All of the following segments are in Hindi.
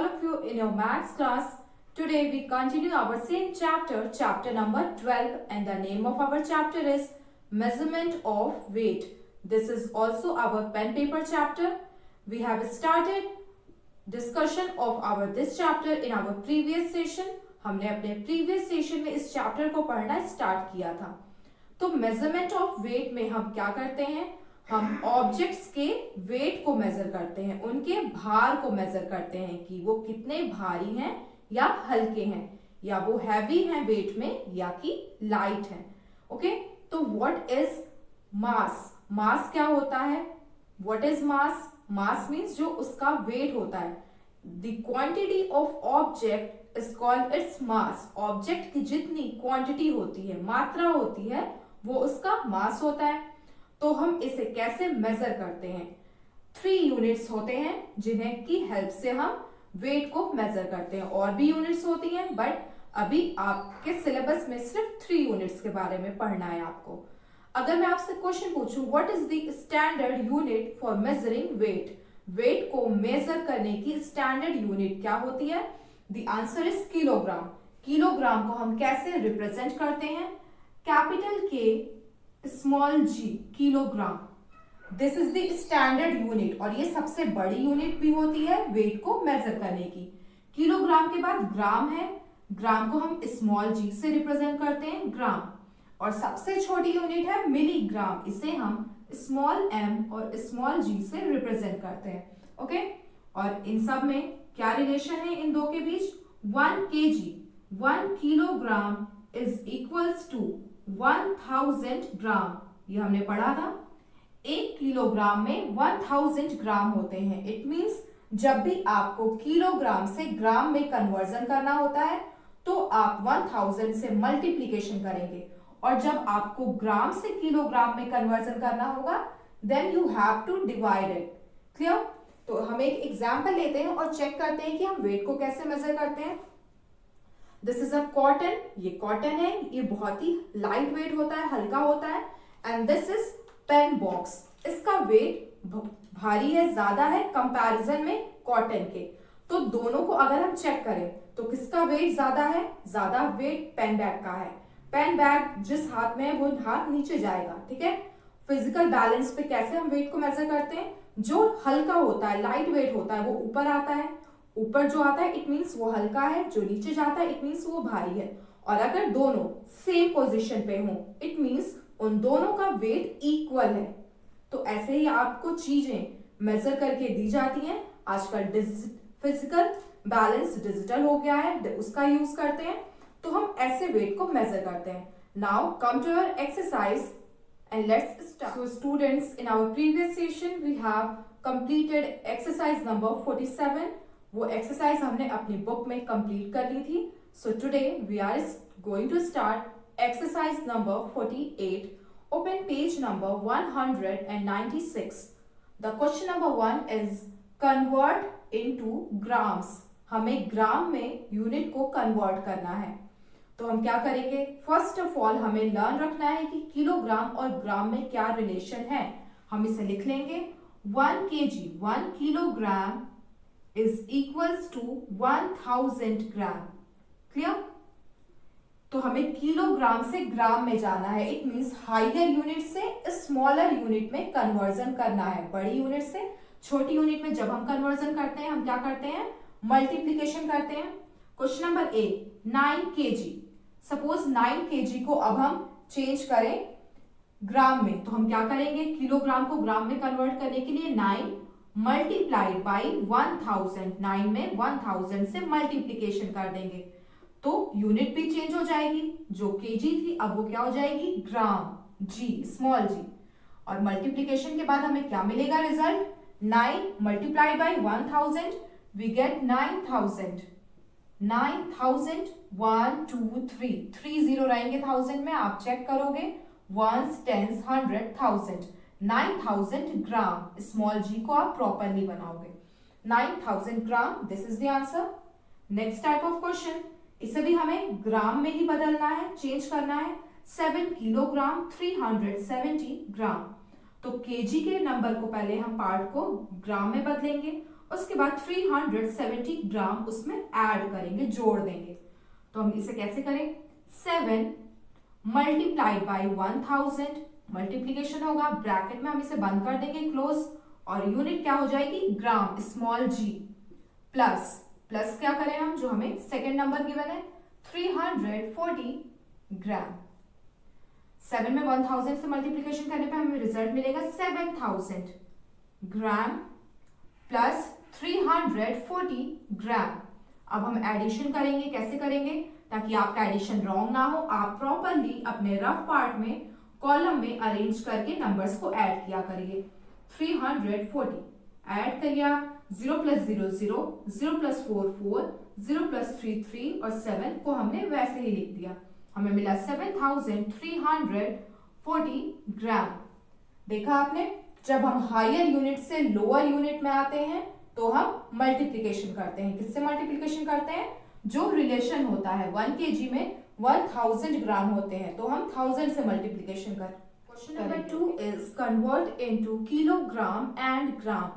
of you in your maths class. Today we continue our same chapter, chapter number 12, and the name of our chapter is Measurement of Weight. This is also our pen paper chapter. We have started discussion of our this chapter in our previous session. हमने अपने previous session में इस chapter को पढ़ना start किया था. तो measurement of weight में हम क्या करते हैं? हम ऑब्जेक्ट्स के वेट को मेजर करते हैं, उनके भार को मेजर करते हैं कि वो कितने भारी हैं या हल्के हैं, या वो हैवी हैं वेट में या कि लाइट हैं. ओके, तो व्हाट इज मास? मास क्या होता है? What is mass? Mass means जो उसका वेट होता है. The quantity of object is called its mass. Object की जितनी क्वांटिटी होती है, मात्रा होती है, वो उसका मास होता है. तो हम इसे कैसे मेजर करते हैं? 3 यूनिट्स होते हैं जिन्हें की हेल्प से हम वेट को मेजर करते हैं. और भी यूनिट्स होती हैं, बट अभी आपके सिलेबस में सिर्फ 3 यूनिट्स के बारे में पढ़ना है आपको. अगर मैं आपसे क्वेश्चन पूछूं, what is the standard unit for measuring weight? Weight को मेजर करने की स्टैंडर्ड यूनिट क्या होती है? The answer is kilogram. Kilogram को हम कैसे रिप्रेजेंट करते हैं? Capital K, small G, kilogram. This is the standard unit, और ये सबसे बड़ी यूनिट भी होती है वेट को मेजर करने की. किलोग्राम के बाद ग्राम है. ग्राम को हम स्मॉल जी से रिप्रेजेंट करते हैं, ग्राम. और सबसे छोटी यूनिट है मिलीग्राम. इसे हम स्मॉल एम और स्मॉल जी से रिप्रेजेंट करते हैं. ओके, और इन सब में क्या रिलेशन है इन दो के बीच? 1 kg, 1 kilogram is equals to 1000 gram. ये हमने पढ़ा था. 1 किलोग्राम में 1000 ग्राम होते हैं. इट मींस जब भी आपको किलोग्राम से ग्राम में कन्वर्जन करना होता है तो आप 1000 से मल्टीप्लीकेशन करेंगे, और जब आपको ग्राम से किलोग्राम में कन्वर्जन करना होगा then you have to divide it. Clear? तो हम एक एग्जाम्पल लेते हैं और चेक करते हैं कि हम वेट को कैसे मेजर करते हैं. This is a cotton. ये कॉटन है, ये बहुत ही लाइट वेट होता है, हल्का होता है. And this is pen box. इसका वेट भारी है, ज्यादा है कंपैरिजन में कॉटन के. तो दोनों को अगर हम चेक करें तो किसका वेट ज्यादा है? ज्यादा वेट पेन बैग का है. पेन बैग जिस हाथ में है वो हाथ नीचे जाएगा. ठीक है. फिजिकल बैलेंस पे कैसे हम वेट को मेजर करते हैं? जो हल्का होता है, लाइट वेट होता है, वो ऊपर आता है. ऊपर जो आता है इट मीन्स वो हल्का है, जो नीचे जाता है इट मीन्स वो भारी है. और अगर दोनों सेम पोजीशन पे हो इट मीन्स उन दोनों का वेट इक्वल है. तो ऐसे ही आपको चीजें मेजर करके दी जाती हैं. आजकल फिजिकल बैलेंस डिजिटल हो गया है, उसका यूज करते हैं, तो हम ऐसे वेट को मेजर करते हैं. Now come to your exercise and let's start. So students, in our previous session we have completed exercise number 47. वो एक्सरसाइज हमने अपनी बुक में कंप्लीट कर ली थी. So today we are going to start exercise number 48. Open page number 196. The question number 1 is convert into grams. हमें ग्राम में यूनिट को कन्वर्ट करना है. तो हम क्या करेंगे? फर्स्ट ऑफ ऑल हमें लर्न रखना है कि किलोग्राम और ग्राम में क्या रिलेशन है. हम इसे लिख लेंगे. 1 kg, 1 kilogram is equals to 1000 gram. Clear? तो हमें किलोग्राम से ग्राम में जाना है. इट मींस हायर यूनिट से स्मॉलर यूनिट में कन्वर्जन करना है. बड़ी यूनिट से छोटी यूनिट में जब हम कन्वर्जन करते हैं हम क्या करते हैं? मल्टीप्लीकेशन करते हैं. क्वेश्चन नंबर ए, 9 kg. सपोज 9 kg को अब हम चेंज करें ग्राम में, तो हम क्या करेंगे? किलोग्राम को ग्राम में कन्वर्ट करने के लिए 9 मल्टीप्लाइड बाई 1000. 9 में 1000 से मल्टीप्लीकेशन कर देंगे तो यूनिट भी चेंज हो जाएगी. जो केजी थी अब वो क्या हो जाएगी? Gram, G, small G. और मल्टीप्लीकेशन के बाद हमें क्या मिलेगा result? 9 multiplied by 1000 we get 9000. 9000, 1 2 3 3 zero रहेंगे 1000 में. आप चेक करोगे 1s 10s 100 1000. 9000 ग्राम. स्मॉल जी को आप प्रॉपरली बनाओगे. 9000 gram. This is the answer. Next type of question, इसे भी हमें ग्राम में ही बदलना है, चेंज करना है. 7 किलोग्राम 370 ग्राम. तो केजी के नंबर को पहले हम पार्ट को ग्राम में बदलेंगे उसके बाद 370 ग्राम उसमें ऐड करेंगे, जोड़ देंगे। तो हम इसे कैसे करें, 7 मल्टीप्लाइड बाई 1000, मल्टीप्लीकेशन होगा, ब्रैकेट में हम इसे बंद कर देंगे क्लोज, और यूनिट क्या हो जाएगी, ग्राम, स्मॉल जी, प्लस प्लस क्या करें हम, जो हमें सेकेंड नंबर गिवन है 340 ग्राम। 7 में 1000 से मल्टीप्लीकेशन करने पे हमें रिजल्ट मिलेगा 7000 ग्राम प्लस 340 ग्राम। अब हम एडिशन करेंगे, कैसे करेंगे ताकि आपका एडिशन रॉन्ग ना हो, आप प्रॉपरली अपने रफ पार्ट में कॉलम में अरेंज करके नंबर्स को ऐड किया करिए। 340 ऐड करिए आप, 0 प्लस 0 0, 0 प्लस 4 4, 0 प्लस 3 3 और 7 को हमने वैसे ही लिख दिया, हमें मिला 7340 ग्राम। देखा आपने, जब हम हायर यूनिट से लोअर यूनिट में आते हैं तो हम मल्टीप्लिकेशन करते हैं। किससे मल्टीप्लिकेशन करते हैं, जो रिलेशन होता है 1 kg में 1000 ग्राम होते हैं तो हम 1000 से मल्टीप्लिकेशन कर। Question number 2 is convert into kilogram and gram.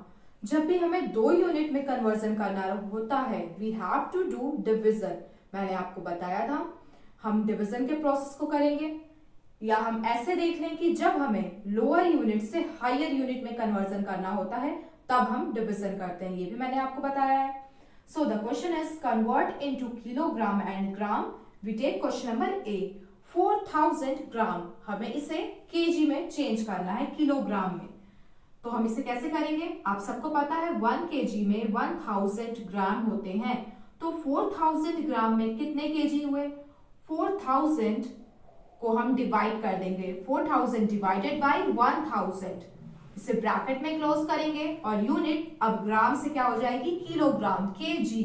जब भी हमें दो यूनिट में कन्वर्जन करना होता है we have to do division. मैंने आपको बताया था हम डिवीजन के प्रोसेस को करेंगे, या हम ऐसे देख लें कि जब हमें लोअर यूनिट से हायर यूनिट में कन्वर्जन करना होता है तब हम डिवीजन करते हैं, ये भी मैंने आपको बताया है। So the question is convert into kilogram and gram. We take question number A, 4000 gram, हमें इसे केजी में चेंज करना है किलोग्राम में। तो हम इसे कैसे करेंगे, आप सबको पता है 1 kg में 1000 ग्राम होते हैं, तो 4000 ग्राम में कितने केजी हुए, 4000 को हम डिवाइड कर देंगे, 4000 डिवाइडेड बाय 1000, इसे ब्रैकेट में क्लोज करेंगे और यूनिट अब ग्राम से क्या हो जाएगी, किलोग्राम, केजी,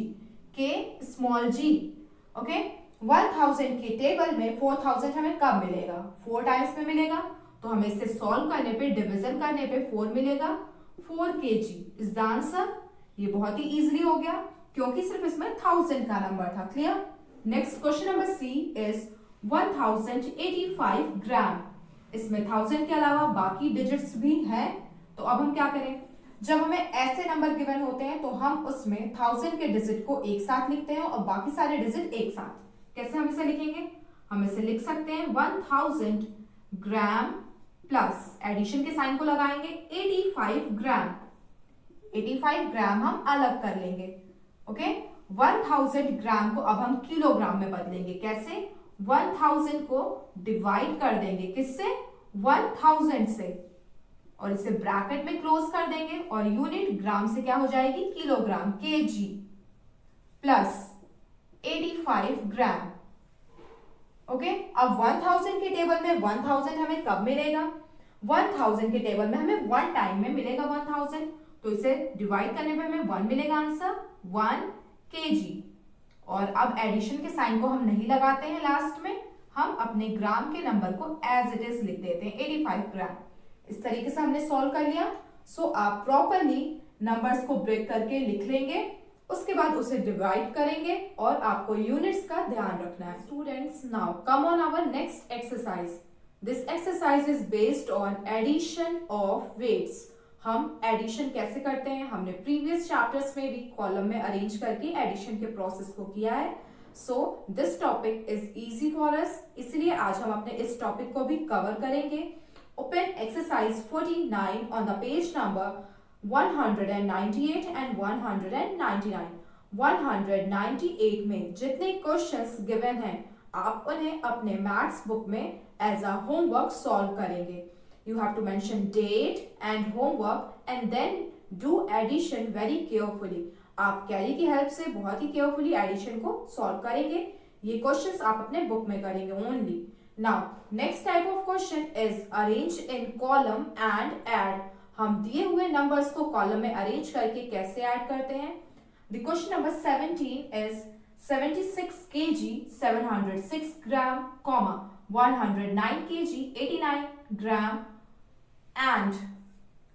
के स्मॉल जी, ओके। 1000 के टेबल में 4000 हमें कब मिलेगा, 4 टाइम्स में मिलेगा, तो हमें इसे सॉल्व करने पे, डिवीजन करने पे 4 मिलेगा, 4 kg इज द आंसर। ये बहुत ही इजीली हो गया क्योंकि सिर्फ इसमें 1000 का नंबर था, clear. Next question number C is 1085 gram. इसमें 1000 के अलावा बाकी डिजिट्स भी हैं, तो अब हम क्या करें, जब हमें ऐसे नंबर गिवन होते हैं तो हम उसमें 1000 के डिजिट को एक साथ लिखते हैं और बाकी सारे डिजिट एक साथ। कैसे हम इसे लिखेंगे, हम इसे लिख सकते हैं 1000 ग्राम प्लस एडिशन के साइन को लगाएंगे 85 ग्राम, 85 ग्राम हम अलग कर लेंगे, ओके। 1000 ग्राम को अब हम किलोग्राम में बदलेंगे, कैसे, 1000 को डिवाइड कर देंगे किससे, 1000 से, और इसे ब्रैकेट में क्लोज कर देंगे और यूनिट ग्राम से क्या हो जाएगी, किलोग्राम, केजी, प्लस 85 ग्राम, ओके। अब 1000 के टेबल में 1000 हमें कब मिलेगा, 1000 के टेबल में हमें 1 टाइम में मिलेगा 1000, तो इसे डिवाइड करने पे हमें 1 मिलेगा आंसर, 1 केजी। और अब एडिशन के साइन को हम नहीं लगाते हैं लास्ट में, हम अपने ग्राम के नंबर को एज इट इज लिख देते हैं, 85 ग्राम। इस तरीके से हमने सॉल्व कर लिया। सो आप प्रॉपरली नंबर्स को ब्रेक करके लिख लेंगे, उसके बाद उसे डिवाइड करेंगे और आपको यूनिट्स का ध्यान रखना है। Students, now come on our next exercise. This exercise is based on addition of weights. हम एडिशन कैसे करते हैं, हमने प्रीवियस चैप्टर्स में भी कॉलम में अरेंज करके एडिशन के प्रोसेस को किया है। So this topic is easy for us, इसलिए आज हम अपने इस टॉपिक को भी कवर करेंगे। Open exercise 49 on the page number 198 and 199। 198 में जितने क्वेश्चंस गिवन हैं आप उन्हें अपने मैथ्स बुक में एज अ होमवर्क सॉल्व करेंगे। You have to mention date and homework and then do addition very carefully. आप कैरी की हेल्प से बहुत ही केयरफुली एडिशन को सॉल्व करेंगे। ये क्वेश्चंस आप अपने बुक में करेंगे only. Now next type of question is arrange in column and add. हम दिए हुए नंबर्स को कॉलम में अरेंज करके कैसे ऐड करते हैं। The question number 17 is 76 kg 706 gram, 109 kg 89 gram and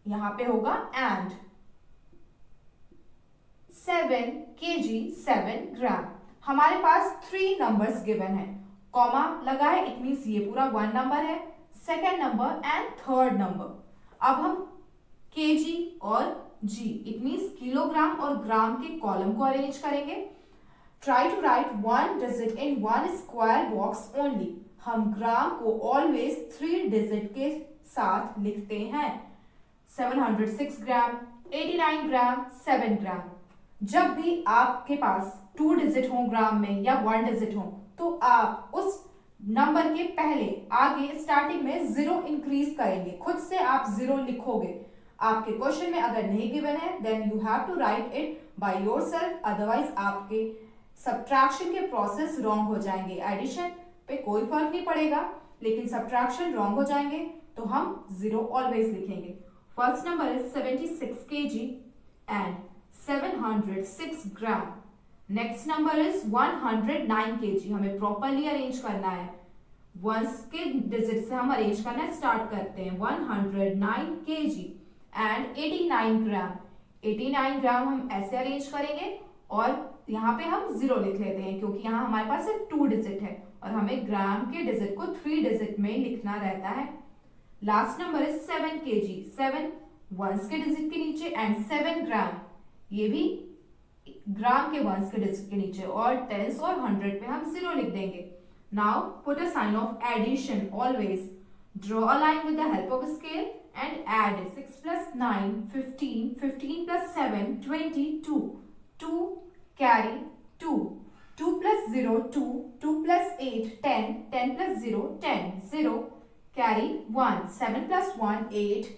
यहां पे होगा एंड 7 kg 7 ग्राम। हमारे पास 3 नंबर्स गिवन है, कॉमा लगा है, इट मींस ये पूरा 1 नंबर है, second number and third number. अब हम केजी और जी, इट मीन्स किलोग्राम और ग्राम के कॉलम को अरेंज करेंगे। Try to write one digit in one square box only. हम ग्राम को ऑलवेज 3 डिजिट के साथ लिखते हैं। 706 ग्राम, 89 ग्राम, 7 ग्राम। जब भी आपके पास 2 डिजिट हो ग्राम में या 1 डिजिट हो, तो आप उस नंबर के पहले आगे स्टार्टिंग में 0 इंक्रीज करेंगे। खुद से आप 0 लिखोगे। आपके क्वेश्चन में अगर नहीं गिवन है then you have to write it by yourself, otherwise आपके सब्ट्रैक्शन के प्रोसेस रॉन्ग हो जाएंगे। एडिशन पे कोई फर्क नहीं पड़ेगा, लेकिन सब्ट्रैक्शन रॉन्ग हो जाएंगे, तो हम 0 ऑलवेज लिखेंगे। First number is 76 kg and 706 gram. Next number is 109 kg। हमें प्रॉपरली अरेंज करना है, वंस के डिजिट से हम अरेंज करना स्टार्ट करते हैं। 109 kg एंड 89 ग्राम। 89 ग्राम हम ऐसे अरेंज करेंगे और यहाँ पे हम 0 लिख लेते हैं, क्योंकि यहाँ हमारे पास सिर्फ 2 डिजिट है और हमें ग्राम के डिजिट को 3 डिजिट में लिखना रहता है। Last number is 7 kg। 7 ones के डिजिट के नीचे एंड 7 ग्राम, ये भी ग्राम के वंस के डिजिट के नीचे, और टेंस और 100 पे हम 0 लिख देंगे। Now put a sign of addition always. Draw a line with the help of scale and add 6 plus 9, 15, 15 plus 7, 22. 2 carry 2. 2 plus 0, 2. 2 plus 8, 10. 10 plus 0, 10. 0 carry 1. 7 plus 1, 8.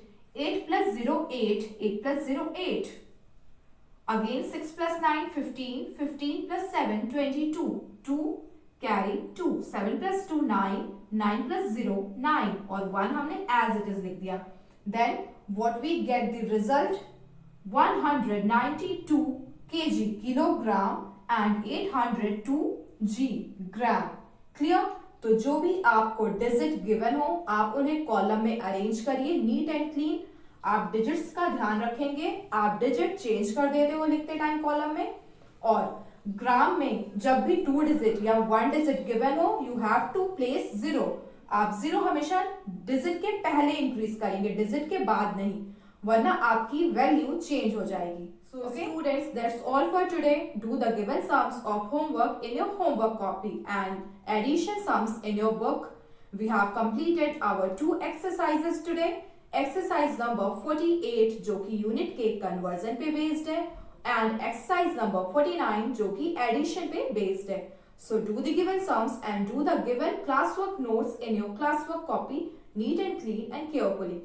8 plus 0, 8. 8 plus 0, 8. Again 6 plus 9, 15. 15 plus 7, 22. 2 carry 2. 7 plus 2, 9. 9 plus 0, 9. और 1 हमने as it is लिख दिया। Then what we get the result? 192 kg kilogram and 802 g gram. Clear? तो जो भी आपको डिजिट गिवन हो आप उन्हें कॉलम में अरेंज करिए नीट एंड क्लीन। आप डिजिट्स का ध्यान रखेंगे, आप डिजिट चेंज कर देते हो लिखते टाइम कॉलम में। और ग्राम में जब भी 2 डिजिट या 1 डिजिट गिवन हो यू हैव टू प्लेस 0। आप 0 हमेशा डिजिट के पहले इंक्रीज करेंगे, डिजिट के बाद नहीं, वरना आपकी वैल्यू चेंज हो जाएगी। So students, that's all for today. Do the given sums of homework in your homework copy and addition sums in your book. We have completed our 2 exercises today. Exercise number 48 जो कि यूनिट के कन्वर्जन पे बेस्ड है and exercise number 49 जो कि एडिशन पे बेस्ड है। So do the given sums and do the given classwork notes in your classwork copy neat and clean and carefully.